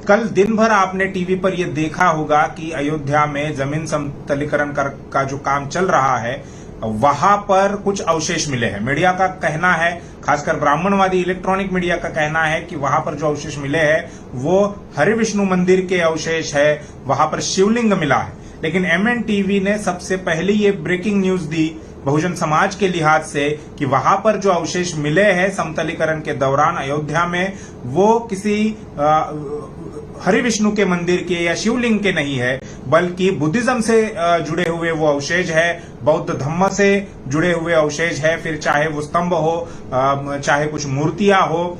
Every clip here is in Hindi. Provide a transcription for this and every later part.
कल दिन भर आपने टीवी पर यह देखा होगा कि अयोध्या में जमीन समतलीकरण का जो काम चल रहा है वहां पर कुछ अवशेष मिले हैं। मीडिया का कहना है, खासकर ब्राह्मणवादी इलेक्ट्रॉनिक मीडिया का कहना है कि वहां पर जो अवशेष मिले हैं वो हरि विष्णु मंदिर के अवशेष है, वहां पर शिवलिंग मिला है। लेकिन एमएन टीवी ने सबसे पहले ये ब्रेकिंग न्यूज दी बहुजन समाज के लिहाज से कि वहां पर जो अवशेष मिले हैं समतलीकरण के दौरान अयोध्या में वो किसी हरि विष्णु के मंदिर के या शिवलिंग के नहीं है, बल्कि बुद्धिज्म से जुड़े हुए वो अवशेष है, बौद्ध धम्म से जुड़े हुए अवशेष है। फिर चाहे वो स्तंभ हो, चाहे कुछ मूर्तियां हो,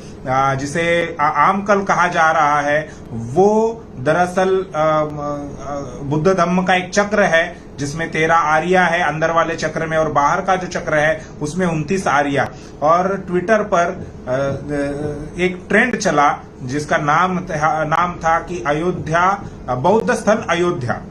जिसे आमकल कहा जा रहा है, वो दरअसल बुद्ध धम्म का एक चक्र है जिसमें 13 आर्या है अंदर वाले चक्र में, और बाहर का जो चक्र है उसमें 29 आर्या। और ट्विटर पर एक ट्रेंड चला जिसका नाम था कि अयोध्या बौद्ध स्थल अयोध्या।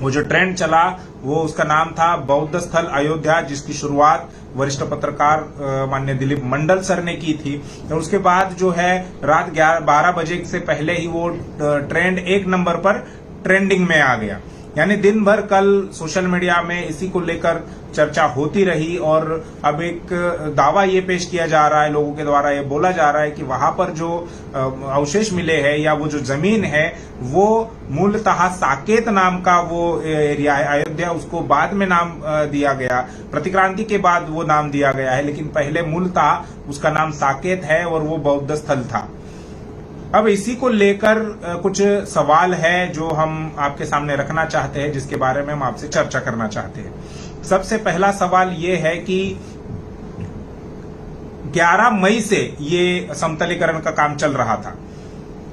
वो जो ट्रेंड चला वो उसका नाम था बौद्ध स्थल अयोध्या, जिसकी शुरुआत वरिष्ठ पत्रकार माननीय दिलीप मंडल सर ने की थी। और उसके बाद जो है रात 12 बजे से पहले ही वो ट्रेंड 1 नंबर पर ट्रेंडिंग में आ गया। यानी दिन भर कल सोशल मीडिया में इसी को लेकर चर्चा होती रही, और अब एक दावा ये पेश किया जा रहा है, लोगों के द्वारा ये बोला जा रहा है कि वहां पर जो अवशेष मिले हैं या वो जो जमीन है वो मूलतः साकेत नाम का वो एरिया है। अयोध्या उसको बाद में नाम दिया गया, प्रतिक्रांति के बाद वो नाम दिया गया है, लेकिन पहले मूलतः उसका नाम साकेत है और वो बौद्ध स्थल था। अब इसी को लेकर कुछ सवाल है जो हम आपके सामने रखना चाहते हैं, जिसके बारे में हम आपसे चर्चा करना चाहते हैं। सबसे पहला सवाल ये है कि 11 मई से ये समतलीकरण का काम चल रहा था,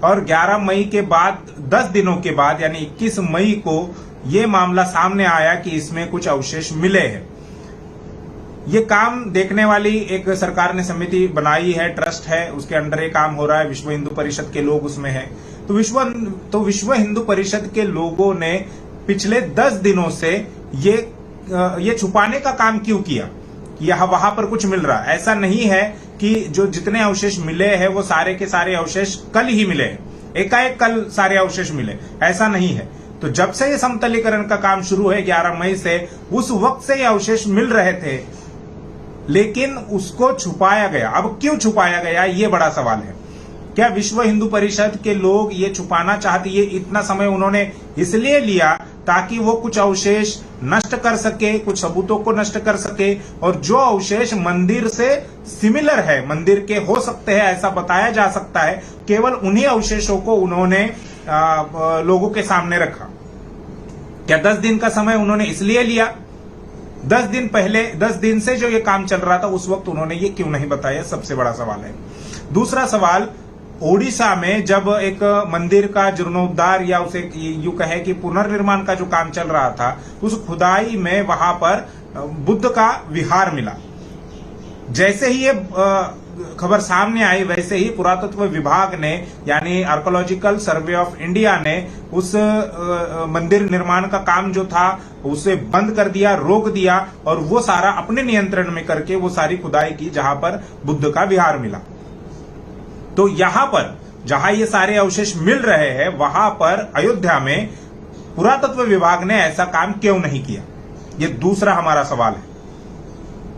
और 11 मई के बाद 10 दिनों के बाद यानी 21 मई को ये मामला सामने आया कि इसमें कुछ अवशेष मिले हैं। ये काम देखने वाली एक सरकार ने समिति बनाई है, ट्रस्ट है, उसके अंडर ये काम हो रहा है। विश्व हिंदू परिषद के लोग उसमें हैं। तो विश्व हिंदू परिषद के लोगों ने पिछले 10 दिनों से ये छुपाने का काम क्यों किया कि वहां पर कुछ मिल रहा है। ऐसा नहीं है कि जो जितने अवशेष मिले हैं वो सारे के सारे अवशेष कल ही मिले हैं, एकाएक कल सारे अवशेष मिले, ऐसा नहीं है। तो जब से ये समतलीकरण का काम शुरू है 11 मई से, उस वक्त से ये अवशेष मिल रहे थे, लेकिन उसको छुपाया गया। अब क्यों छुपाया गया, ये बड़ा सवाल है। क्या विश्व हिंदू परिषद के लोग ये छुपाना चाहते? ये इतना समय उन्होंने इसलिए लिया ताकि वो कुछ अवशेष नष्ट कर सके, कुछ सबूतों को नष्ट कर सके, और जो अवशेष मंदिर से सिमिलर है, मंदिर के हो सकते हैं, ऐसा बताया जा सकता है, केवल उन्हीं अवशेषों को उन्होंने लोगों के सामने रखा। क्या 10 दिन का समय उन्होंने इसलिए लिया? 10 दिन पहले, 10 दिन से जो ये काम चल रहा था उस वक्त उन्होंने ये क्यों नहीं बताया? सबसे बड़ा सवाल है। दूसरा सवाल, ओडिशा में जब एक मंदिर का जीर्णोद्धार या उसे यूं कहे कि पुनर्निर्माण का जो काम चल रहा था, उस खुदाई में वहां पर बुद्ध का विहार मिला। जैसे ही ये खबर सामने आई, वैसे ही पुरातत्व विभाग ने यानी आर्कोलॉजिकल सर्वे ऑफ इंडिया ने उस मंदिर निर्माण का काम जो था उसे बंद कर दिया, रोक दिया, और वो सारा अपने नियंत्रण में करके वो सारी खुदाई की जहां पर बुद्ध का विहार मिला। तो यहां पर जहां ये सारे अवशेष मिल रहे हैं, वहां पर अयोध्या में पुरातत्व विभाग ने ऐसा काम क्यों नहीं किया? ये दूसरा हमारा सवाल है।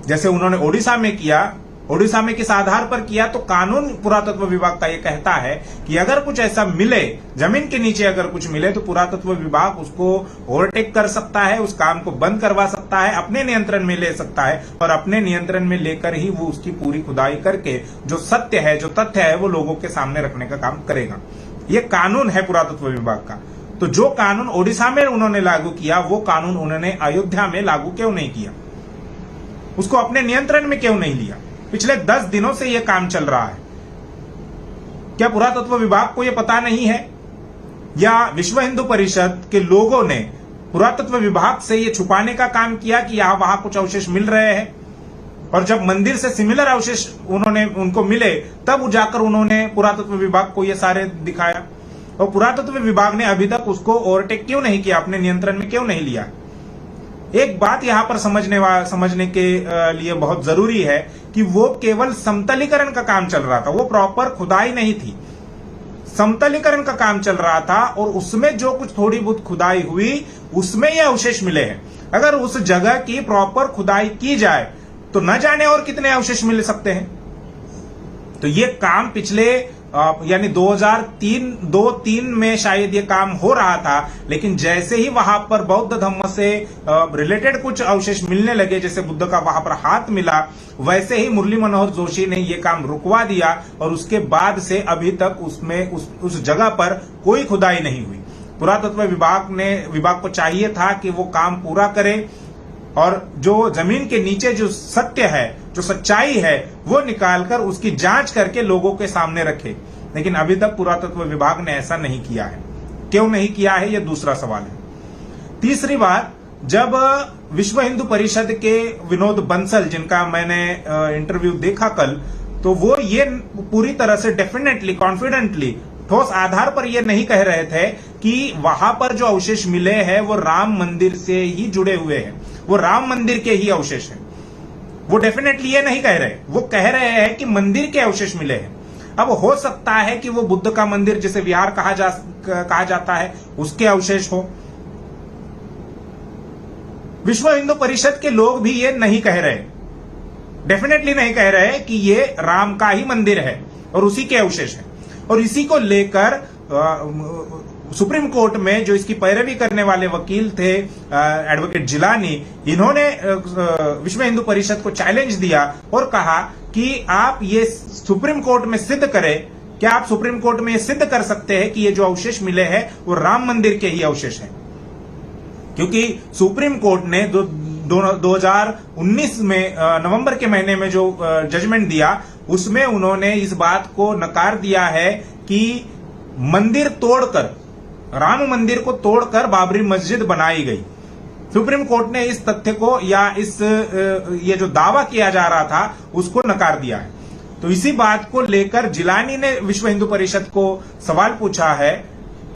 जैसे उन्होंने ओडिशा में किया, ओडिशा में किस आधार पर किया? तो कानून पुरातत्व विभाग का ये कहता है कि अगर कुछ ऐसा मिले, जमीन के नीचे अगर कुछ मिले, तो पुरातत्व विभाग उसको ओवरटेक कर सकता है, उस काम को बंद करवा सकता है, अपने नियंत्रण में ले सकता है, और अपने नियंत्रण में लेकर ही वो उसकी पूरी खुदाई करके जो सत्य है, जो तथ्य है, वो लोगों के सामने रखने का काम करेगा। ये कानून है पुरातत्व विभाग का। तो जो कानून ओडिशा में उन्होंने लागू किया, वो कानून उन्होंने अयोध्या में लागू क्यों नहीं किया? उसको अपने नियंत्रण में क्यों नहीं लिया? पिछले 10 दिनों से यह काम चल रहा है। क्या पुरातत्व विभाग को यह पता नहीं है, या विश्व हिंदू परिषद के लोगों ने पुरातत्व विभाग से यह छुपाने का काम किया कि यहां वहां कुछ अवशेष मिल रहे हैं, और जब मंदिर से सिमिलर अवशेष उनको मिले, तब जाकर उन्होंने पुरातत्व विभाग को यह सारे दिखाया, और पुरातत्व विभाग ने अभी तक उसको ओवरटेक क्यों नहीं किया, अपने नियंत्रण में क्यों नहीं लिया? एक बात यहां पर समझने के लिए बहुत जरूरी है कि वो केवल समतलीकरण का काम चल रहा था, वो प्रॉपर खुदाई नहीं थी। समतलीकरण का काम चल रहा था और उसमें जो कुछ थोड़ी बहुत खुदाई हुई उसमें ये अवशेष मिले हैं। अगर उस जगह की प्रॉपर खुदाई की जाए तो न जाने और कितने अवशेष मिल सकते हैं। तो ये काम पिछले यानी 2003 में शायद ये काम हो रहा था, लेकिन जैसे ही वहां पर बौद्ध धम्म से रिलेटेड कुछ अवशेष मिलने लगे, जैसे बुद्ध का वहां पर हाथ मिला, वैसे ही मुरली मनोहर जोशी ने ये काम रुकवा दिया और उसके बाद से अभी तक उसमें उस जगह पर कोई खुदाई नहीं हुई। पुरातत्व विभाग को चाहिए था कि वो काम पूरा करे और जो जमीन के नीचे जो सत्य है, जो सच्चाई है, वो निकालकर उसकी जांच करके लोगों के सामने रखे, लेकिन अभी तक पुरातत्व विभाग ने ऐसा नहीं किया है। क्यों नहीं किया है, ये दूसरा सवाल है। तीसरी बात, जब विश्व हिंदू परिषद के विनोद बंसल, जिनका मैंने इंटरव्यू देखा कल, तो वो ये पूरी तरह से डेफिनेटली, कॉन्फिडेंटली, ठोस आधार पर ये नहीं कह रहे थे कि वहां पर जो अवशेष मिले हैं वो राम मंदिर से ही जुड़े हुए हैं, वो राम मंदिर के ही अवशेष हैं। वो डेफिनेटली ये नहीं कह रहे, वो कह रहे हैं कि मंदिर के अवशेष मिले हैं। अब हो सकता है कि वो बुद्ध का मंदिर, जिसे विहार कहा जाता है, उसके अवशेष हो। विश्व हिंदू परिषद के लोग भी ये नहीं कह रहे, डेफिनेटली नहीं कह रहे कि ये राम का ही मंदिर है और उसी के अवशेष है। और इसी को लेकर सुप्रीम कोर्ट में जो इसकी पैरवी करने वाले वकील थे, एडवोकेट जिलानी, इन्होंने विश्व हिंदू परिषद को चैलेंज दिया और कहा कि आप ये सुप्रीम कोर्ट में सिद्ध करें, क्या आप सुप्रीम कोर्ट में ये सिद्ध कर सकते हैं कि ये जो अवशेष मिले हैं वो राम मंदिर के ही अवशेष हैं। क्योंकि सुप्रीम कोर्ट ने 2019 में नवंबर के महीने में जो जजमेंट दिया, उसमें उन्होंने इस बात को नकार दिया है कि मंदिर तोड़कर, राम मंदिर को तोड़कर बाबरी मस्जिद बनाई गई। सुप्रीम कोर्ट ने इस तथ्य को, या ये जो दावा किया जा रहा था, उसको नकार दिया है। तो इसी बात को लेकर जिलानी ने विश्व हिंदू परिषद को सवाल पूछा है,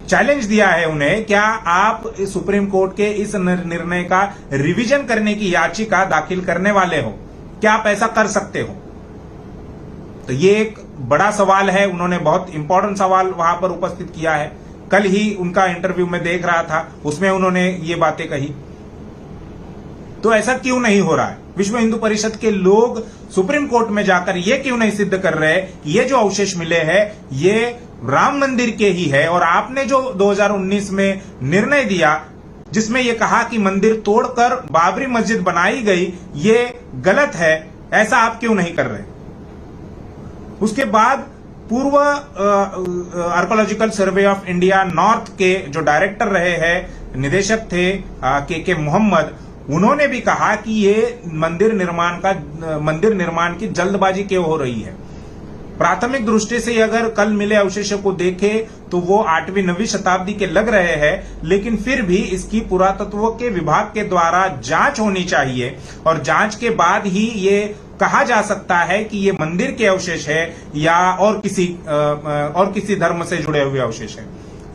चैलेंज दिया है उन्हें, क्या आप सुप्रीम कोर्ट के इस निर्णय का रिवीजन करने की याचिका दाखिल करने वाले हो? क्या आप ऐसा कर सकते हो? तो ये एक बड़ा सवाल है, उन्होंने बहुत इंपॉर्टेंट सवाल वहां पर उपस्थित किया है। कल ही उनका इंटरव्यू में देख रहा था, उसमें उन्होंने ये बातें कही। तो ऐसा क्यों नहीं हो रहा है? विश्व हिंदू परिषद के लोग सुप्रीम कोर्ट में जाकर ये क्यों नहीं सिद्ध कर रहे कि ये जो अवशेष मिले हैं ये राम मंदिर के ही है? और आपने जो 2019 में निर्णय दिया, जिसमें यह कहा कि मंदिर तोड़कर बाबरी मस्जिद बनाई गई, ये गलत है, ऐसा आप क्यों नहीं कर रहे? उसके बाद पूर्व archaeological survey of India north के जो डायरेक्टर रहे हैं, निदेशक थे के मोहम्मद, उन्होंने भी कहा कि ये मंदिर निर्माण की जल्दबाजी क्यों हो रही है। प्राथमिक दृष्टि से अगर कल मिले अवशेषों को देखें तो वो 8वीं 9वीं शताब्दी के लग रहे हैं, लेकिन फिर भी इसकी पुरातत्व के विभाग के द्वारा जांच होनी चाहिए और जांच के बाद ही ये कहा जा सकता है कि ये मंदिर के अवशेष है या और किसी धर्म से जुड़े हुए अवशेष है।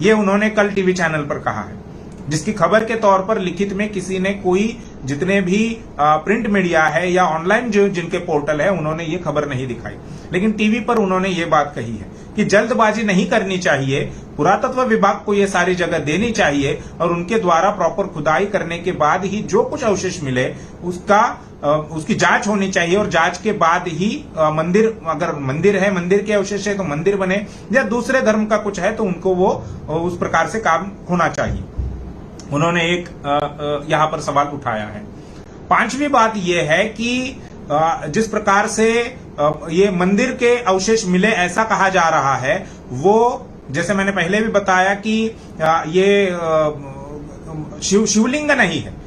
ये उन्होंने कल टीवी चैनल पर कहा है, जिसकी खबर के तौर पर लिखित में किसी ने, कोई जितने भी प्रिंट मीडिया है या ऑनलाइन जो जिनके पोर्टल है, उन्होंने ये खबर नहीं दिखाई, लेकिन टीवी पर उन्होंने ये बात कही है कि जल्दबाजी नहीं करनी चाहिए, पुरातत्व विभाग को ये सारी जगह देनी चाहिए और उनके द्वारा प्रॉपर खुदाई करने के बाद ही जो कुछ अवशेष मिले उसकी जांच होनी चाहिए और जांच के बाद ही मंदिर, अगर मंदिर है, मंदिर के अवशेष है तो मंदिर बने, या दूसरे धर्म का कुछ है तो उनको वो उस प्रकार से काम होना चाहिए। उन्होंने एक यहां पर सवाल उठाया है। पांचवी बात यह है कि जिस प्रकार से ये मंदिर के अवशेष मिले ऐसा कहा जा रहा है, वो जैसे मैंने पहले भी बताया कि ये शिवलिंग नहीं है।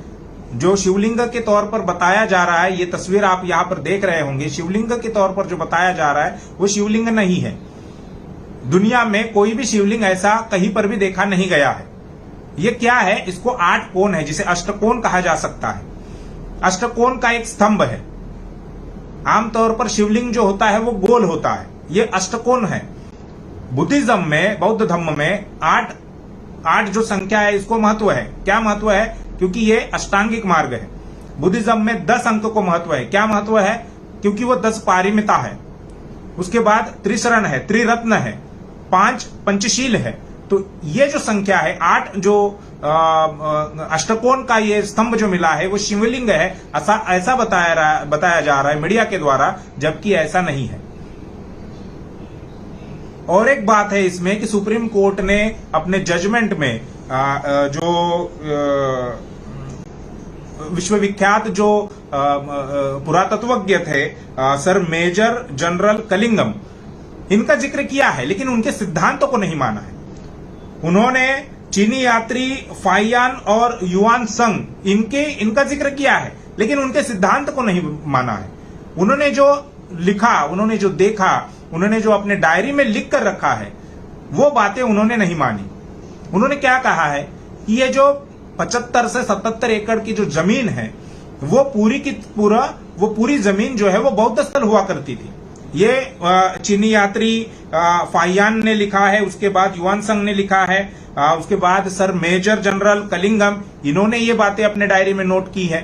जो शिवलिंग के तौर पर बताया जा रहा है, ये तस्वीर आप यहां पर देख रहे होंगे, शिवलिंग के तौर पर जो बताया जा रहा है वो शिवलिंग नहीं है। दुनिया में कोई भी शिवलिंग ऐसा कहीं पर भी देखा नहीं गया है। ये क्या है? इसको 8 कोण है, जिसे अष्टकोण कहा जा सकता है। अष्टकोण का एक स्तंभ है। आमतौर पर शिवलिंग जो होता है वो गोल होता है, ये अष्टकोण है। बुद्धिज्म में, बौद्ध धर्म में 8 जो संख्या है, इसको महत्व है। क्या महत्व है? क्योंकि ये अष्टांगिक मार्ग है। बुद्धिज्म में 10 अंक को महत्व है। क्या महत्व है? क्योंकि वो 10 पारिमिता है। उसके बाद त्रिशरण है, त्रिरत्न है 5 पंचशील है। तो ये जो संख्या है 8 जो अष्टकोण का ये स्तंभ जो मिला है वो शिवलिंग है, ऐसा बताया जा रहा है मीडिया के द्वारा, जबकि ऐसा नहीं है। और एक बात है इसमें कि सुप्रीम कोर्ट ने अपने जजमेंट में जो विश्वविख्यात जो पुरातत्वज्ञ थे सर मेजर जनरल कलिंगम, इनका जिक्र किया है, लेकिन उनके सिद्धांतों को नहीं माना है। उन्होंने चीनी यात्री फाइयान और युआन संग इनका जिक्र किया है, लेकिन उनके सिद्धांत को नहीं माना है। उन्होंने जो लिखा, उन्होंने जो देखा, उन्होंने जो अपने डायरी में लिख कर रखा है, वो बातें उन्होंने नहीं मानी। उन्होंने क्या कहा है कि ये जो 75 से 77 एकड़ की जो जमीन है, वो पूरी जमीन जो है वो बौद्ध स्थल हुआ करती थी। ये चीनी यात्री फाइयान ने लिखा है, उसके बाद युआन संग ने लिखा है, उसके बाद सर मेजर जनरल कलिंगम, इन्होंने ये बातें अपने डायरी में नोट की है।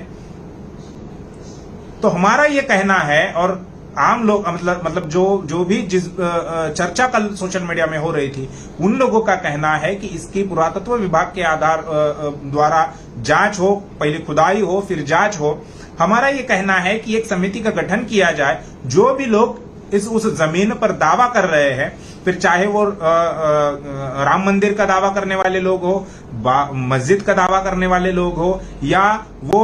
तो हमारा ये कहना है, और आम लोग मतलब जो भी जिस चर्चा कल सोशल मीडिया में हो रही थी, उन लोगों का कहना है कि इसकी पुरातत्व विभाग के आधार द्वारा जांच हो, पहले खुदाई हो फिर जांच हो। हमारा ये कहना है कि एक समिति का गठन किया जाए। जो भी लोग उस जमीन पर दावा कर रहे हैं, फिर चाहे वो राम मंदिर का दावा करने वाले लोग हो, मस्जिद का दावा करने वाले लोग हो, या वो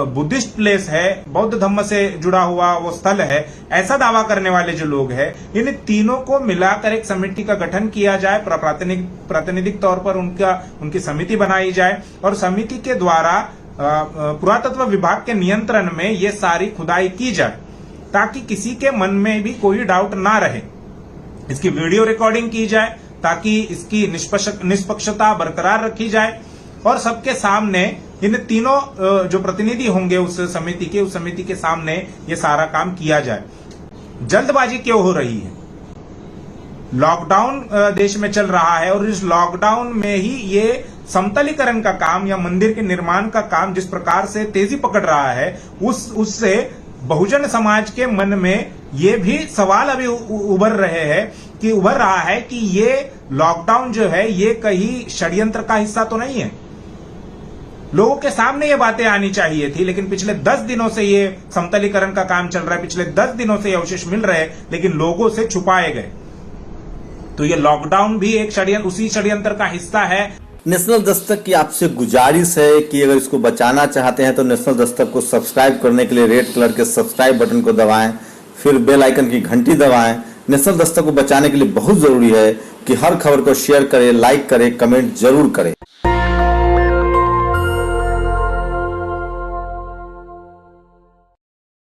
बुद्धिस्ट प्लेस है, बौद्ध धर्म से जुड़ा हुआ वो स्थल है, ऐसा दावा करने वाले जो लोग हैं, इन तीनों को मिलाकर एक समिति का गठन किया जाए। प्रातिनिधिक तौर पर उनकी समिति बनाई जाए, और समिति के द्वारा पुरातत्व विभाग के नियंत्रण में ये सारी खुदाई की जाए, ताकि किसी के मन में भी कोई डाउट ना रहे। इसकी वीडियो रिकॉर्डिंग की जाए ताकि इसकी निष्पक्षता बरकरार रखी जाए, और सबके सामने इन तीनों जो प्रतिनिधि होंगे उस समिति के सामने ये सारा काम किया जाए। जल्दबाजी क्यों हो रही है? लॉकडाउन देश में चल रहा है, और इस लॉकडाउन में ही ये समतलीकरण का काम या मंदिर के निर्माण का काम जिस प्रकार से तेजी पकड़ रहा है, उससे बहुजन समाज के मन में ये भी सवाल अभी उभर रहा है कि ये लॉकडाउन जो है ये कहीं षड्यंत्र का हिस्सा तो नहीं है। लोगों के सामने ये बातें आनी चाहिए थी, लेकिन पिछले 10 दिनों से ये समतलीकरण का काम चल रहा है, पिछले 10 दिनों से ये अवशेष मिल रहे हैं, लेकिन लोगों से छुपाए गए। तो ये लॉकडाउन भी एक उसी षड्यंत्र का हिस्सा है। नेशनल दस्तक की आपसे गुजारिश है कि अगर इसको बचाना चाहते हैं तो नेशनल दस्तक को सब्सक्राइब करने के लिए रेड कलर के सब्सक्राइब बटन को दबाएं, फिर बेल आइकन की घंटी दबाएं। नेशनल दस्तक को बचाने के लिए बहुत जरूरी है कि हर खबर को शेयर करें, लाइक करें, कमेंट जरूर करें।